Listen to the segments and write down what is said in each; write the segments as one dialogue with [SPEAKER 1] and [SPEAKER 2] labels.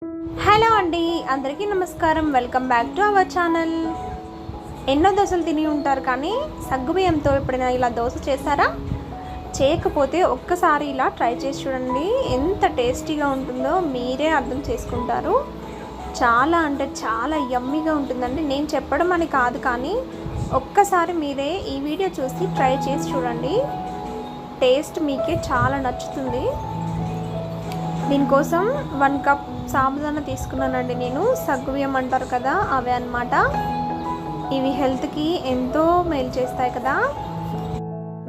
[SPEAKER 1] Hello అండి, అందరికీ నమస్కారం. Welcome back to our channel. ఎన్నో దోశలు తిని ఉంటారు, కానీ సగ్గుబియ్యంతో ఎప్పుడైనా ఇలా దోశ చేశారా? చేయకపోతే ఒక్కసారి ఇలా ట్రై చేసి చూడండి. ఎంత టేస్టీగా ఉంటుందో మీరే అర్థం చేసుకుంటారు. చాలా అంటే చాలా యమ్మీగా ఉంటుందండి. నేను చెప్పడం అని కాదు, కానీ ఒక్కసారి మీరే ఈ వీడియో చూసి ట్రై చేసి చూడండి. టేస్ట్ మీకే చాలా నచ్చుతుంది. దీనికోసం 1 కప్ సాబుదానా తీసుకున్నానండి. నేను సగ్గుబియ్యం అంటారు కదా, అవే అన్నమాట. ఇవి హెల్త్కి ఎంతో మేలు చేస్తాయి కదా.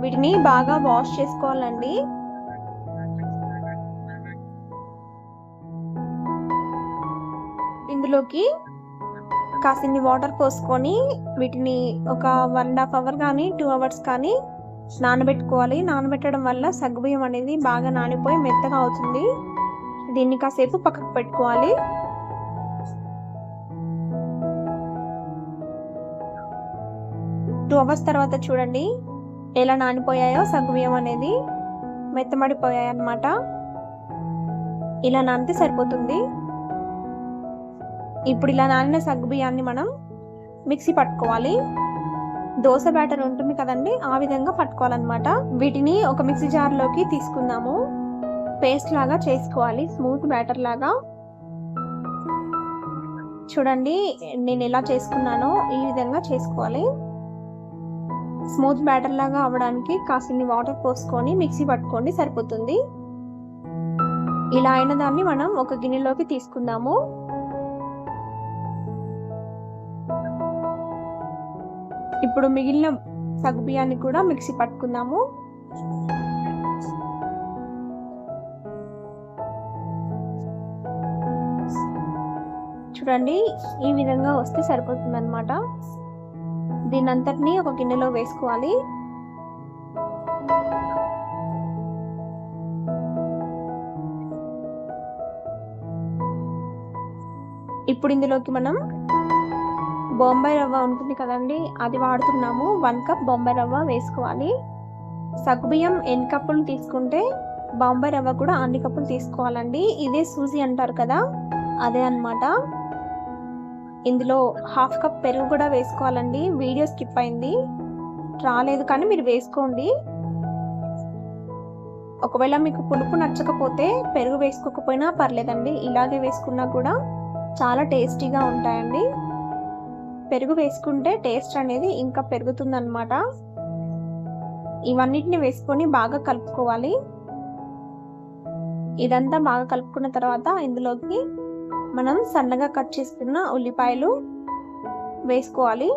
[SPEAKER 1] వీటిని బాగా వాష్ చేసుకోవాలండి. ఇందులోకి కాసిన్ని వాటర్ పోసుకొని వీటిని ఒక 1.5 అవర్ కానీ 2 అవర్స్ కానీ నానబెట్టుకోవాలి. నానబెట్టడం వల్ల సగ్గుబియ్యం అనేది బాగా నానిపోయి మెత్తగా అవుతుంది. దీన్ని కాసేపు పక్కకు పెట్టుకోవాలి. టూ అవర్స్ తర్వాత చూడండి ఎలా నానిపోయాయో. సగ్గుబియ్యం అనేది మెత్తమడిపోయాయి అన్నమాట. ఇలా నానితే సరిపోతుంది. ఇప్పుడు ఇలా నానిన సగ్గుబియ్యాన్ని మనం మిక్సీ పట్టుకోవాలి. దోశ బ్యాటర్ ఉంటుంది కదండి, ఆ విధంగా పట్టుకోవాలన్నమాట. వీటిని ఒక మిక్సీ జార్లోకి తీసుకుందాము. పేస్ట్ లాగా చేసుకోవాలి, స్మూత్ బ్యాటర్ లాగా. చూడండి నేను ఎలా చేసుకున్నానో ఈ విధంగా చేసుకోవాలి. స్మూత్ బ్యాటర్ లాగా అవ్వడానికి కాసిన్ని వాటర్ పోసుకొని మిక్సీ పట్టుకోండి, సరిపోతుంది. ఇలా అయిన దాన్ని మనం ఒక గిన్నెలోకి తీసుకుందాము. ఇప్పుడు మిగిలిన సగ్గుబియ్యాన్ని కూడా మిక్సీ పట్టుకుందాము. చూడండి ఈ విధంగా వస్తే సరిపోతుంది అన్నమాట. దీని అంతటిని ఒక గిన్నెలో వేసుకోవాలి. ఇప్పుడు ఇందులోకి మనం బొంబాయి రవ్వ ఉంటుంది కదండి, అది వాడుతున్నాము. 1 కప్ బొంబాయి రవ్వ వేసుకోవాలి. సగ్గుబియ్యం ఎన్ని కప్పులు తీసుకుంటే బొంబాయి రవ్వ కూడా అన్ని కప్పులు తీసుకోవాలండి. ఇదే సూజీ అంటారు కదా, అదే అన్నమాట. ఇందులో 1/2 కప్ పెరుగు కూడా వేసుకోవాలండి. వీడియో స్కిప్ అయింది, రాలేదు, కానీ మీరు వేసుకోండి. ఒకవేళ మీకు పులుపు నచ్చకపోతే పెరుగు వేసుకోకపోయినా పర్లేదండి, ఇలాగే వేసుకున్నా కూడా చాలా టేస్టీగా ఉంటాయండి. పెరుగు వేసుకుంటే టేస్ట్ అనేది ఇంకా పెరుగుతుందన్నమాట. ఇవన్నిటిని వేసుకొని బాగా కలుపుకోవాలి. ఇదంతా బాగా కలుపుకున్న తర్వాత ఇందులోకి మనం సన్నగా కట్ చేసుకున్న ఉల్లిపాయలు వేసుకోవాలి.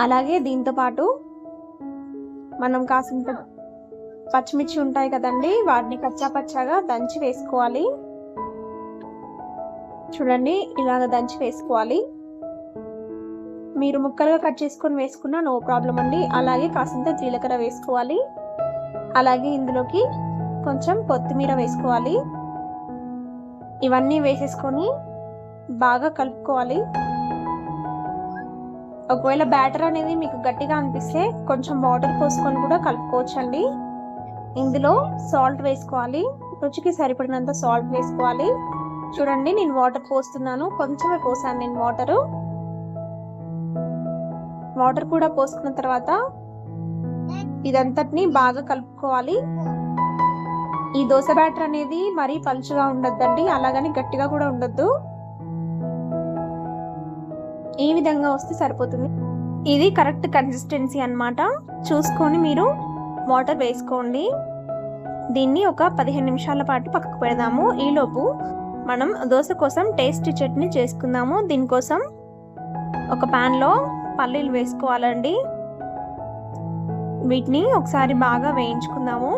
[SPEAKER 1] అలాగే దీంతో పాటు మనం కాసింత పచ్చిమిర్చి ఉంటాయి కదండి, వాటిని కచ్చాపచ్చాగా దంచి వేసుకోవాలి. చూడండి ఇలాగ దంచి వేసుకోవాలి. మీరు ముక్కలుగా కట్ చేసుకొని వేసుకున్నా నో ప్రాబ్లం అండి. అలాగే కాసింత జీలకర్ర వేసుకోవాలి. అలాగే ఇందులోకి కొంచెం కొత్తిమీర వేసుకోవాలి. ఇవన్నీ వేసేసుకొని బాగా కలుపుకోవాలి. ఒకవేళ బ్యాటర్ అనేది మీకు గట్టిగా అనిపిస్తే కొంచెం వాటర్ పోసుకొని కూడా కలుపుకోవచ్చండి. ఇందులో సాల్ట్ వేసుకోవాలి. రుచికి సరిపడినంత సాల్ట్ వేసుకోవాలి. చూడండి నేను వాటర్ పోస్తున్నాను, కొంచెమే పోసాను నేను వాటర్ కూడా పోసుకున్న తర్వాత ఇదంతటిని బాగా కలుపుకోవాలి. ఈ దోశ బ్యాటర్ అనేది మరీ పలుచగా ఉండొద్దండి, అలాగని గట్టిగా కూడా ఉండొద్దు. ఈ విధంగా వస్తే సరిపోతుంది. ఇది కరెక్ట్ కన్సిస్టెన్సీ అన్నమాట. చూసుకొని మీరు వాటర్ వేసుకోండి. దీన్ని ఒక 15 నిమిషాల పాటు పక్కకు పెడదాము. ఈలోపు మనం దోశ కోసం టేస్టీ చట్నీ చేసుకుందాము. దీనికోసం ఒక ప్యాన్లో పల్లీలు వేసుకోవాలండి. వీటిని ఒకసారి బాగా వేయించుకుందాము.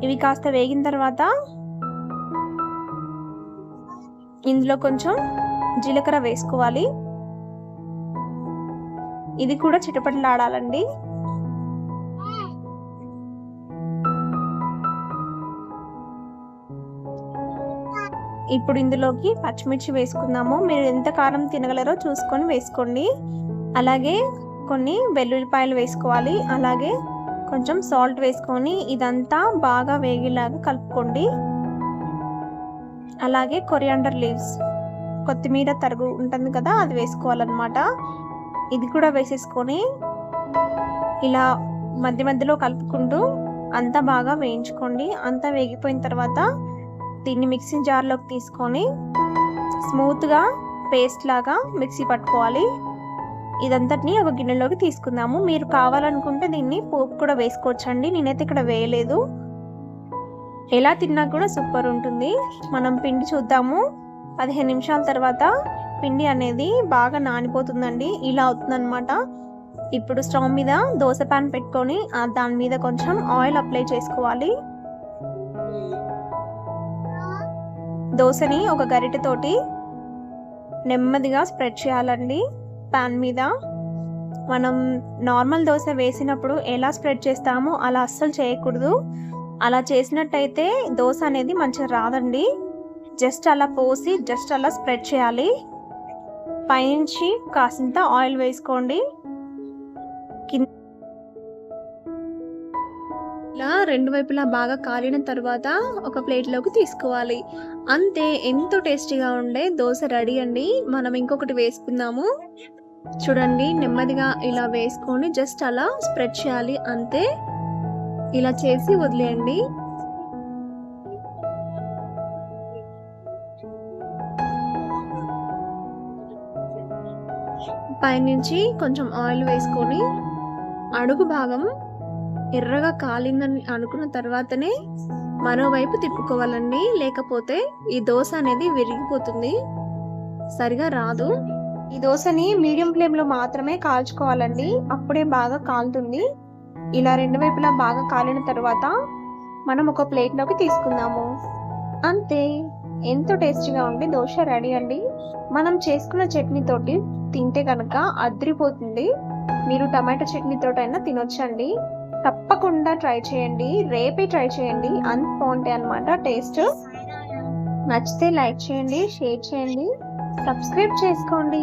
[SPEAKER 1] ఇవి కాస్త వేగిన తర్వాత ఇందులో కొంచెం జీలకర్ర వేసుకోవాలి. ఇది కూడా చిటపటలాడాలండి. ఇప్పుడు ఇందులోకి పచ్చిమిర్చి వేసుకుందాము. మీరు ఎంత కారం తినగలరో చూసుకొని వేసుకోండి. అలాగే కొన్ని వెల్లుల్లిపాయలు వేసుకోవాలి. అలాగే కొంచెం సాల్ట్ వేసుకొని ఇదంతా బాగా వేగేలాగా కలుపుకోండి. అలాగే కొరియాండర్ లీవ్స్, కొత్తిమీర తరుగు ఉంటుంది కదా, అది వేసుకోవాలన్నమాట. ఇది కూడా వేసేసుకొని ఇలా మధ్య మధ్యలో కలుపుకుంటూ అంతా బాగా వేయించుకోండి. అంతా వేగిపోయిన తర్వాత దీన్ని మిక్సీ జార్లోకి తీసుకొని స్మూత్గా పేస్ట్ లాగా మిక్సీ పట్టుకోవాలి. ఇదంతటిని ఒక గిన్నెలోకి తీసుకుందాము. మీరు కావాలనుకుంటే దీన్ని పోపు కూడా వేసుకోవచ్చండి. నేనైతే ఇక్కడ వేయలేదు. ఎలా తిన్నా కూడా సూపర్ ఉంటుంది. మనం పిండి చూద్దాము. 15 నిమిషాల తర్వాత పిండి అనేది బాగా నానిపోతుందండి. ఇలా అవుతుందన్నమాట. ఇప్పుడు స్టవ్ మీద దోశ ప్యాన్ పెట్టుకొని దాని మీద కొంచెం ఆయిల్ అప్లై చేసుకోవాలి. దోశని ఒక గరిటెతోటి నెమ్మదిగా స్ప్రెడ్ చేయాలండి ప్యాన్ మీద. మనం నార్మల్ దోశ వేసినప్పుడు ఎలా స్ప్రెడ్ చేస్తామో అలా అస్సలు చేయకూడదు. అలా చేసినట్టయితే దోశ అనేది మంచిగా రాదండి. జస్ట్ అలా పోసి జస్ట్ అలా స్ప్రెడ్ చేయాలి. పైనుంచి కాసింత ఆయిల్ వేసుకోండి. ఇలా రెండు వైపులా బాగా కాలిన తర్వాత ఒక ప్లేట్లోకి తీసుకోవాలి. అంతే, ఎంతో టేస్టీగా ఉండే దోశ రెడీ అండి. మనం ఇంకొకటి వేసుకుందాము. చూడండి, నెమ్మదిగా ఇలా వేసుకొని జస్ట్ అలా స్ప్రెడ్ చేయాలి. అంతే, ఇలా చేసి వదిలేయండి. పైనుంచి కొంచెం ఆయిల్ వేసుకొని అడుగు భాగం ఎర్రగా కాలిందని అనుకున్న తర్వాతనే మరోవైపు తిప్పుకోవాలండి. లేకపోతే ఈ దోశ అనేది విరిగిపోతుంది, సరిగా రాదు. ఈ దోశని మీడియం ఫ్లేమ్లో మాత్రమే కాల్చుకోవాలండి, అప్పుడే బాగా కాలుతుంది. ఇలా రెండు వైపులా బాగా కాలిన తర్వాత మనం ఒక ప్లేట్లోకి తీసుకుందాము. అంతే, ఎంతో టేస్టీగా ఉండే దోశ రెడీ అండి. మనం చేసుకున్న చట్నీతోటి తింటే కనుక అద్రిపోతుంది. మీరు టమాటా చట్నీతోటైనా తినొచ్చండి. తప్పకుండా ట్రై చేయండి. రేపే ట్రై చేయండి. అంత బాగుంటాయి అన్నమాట టేస్ట్. నచ్చితే లైక్ చేయండి, షేర్ చేయండి, సబ్స్క్రైబ్ చేసుకోండి.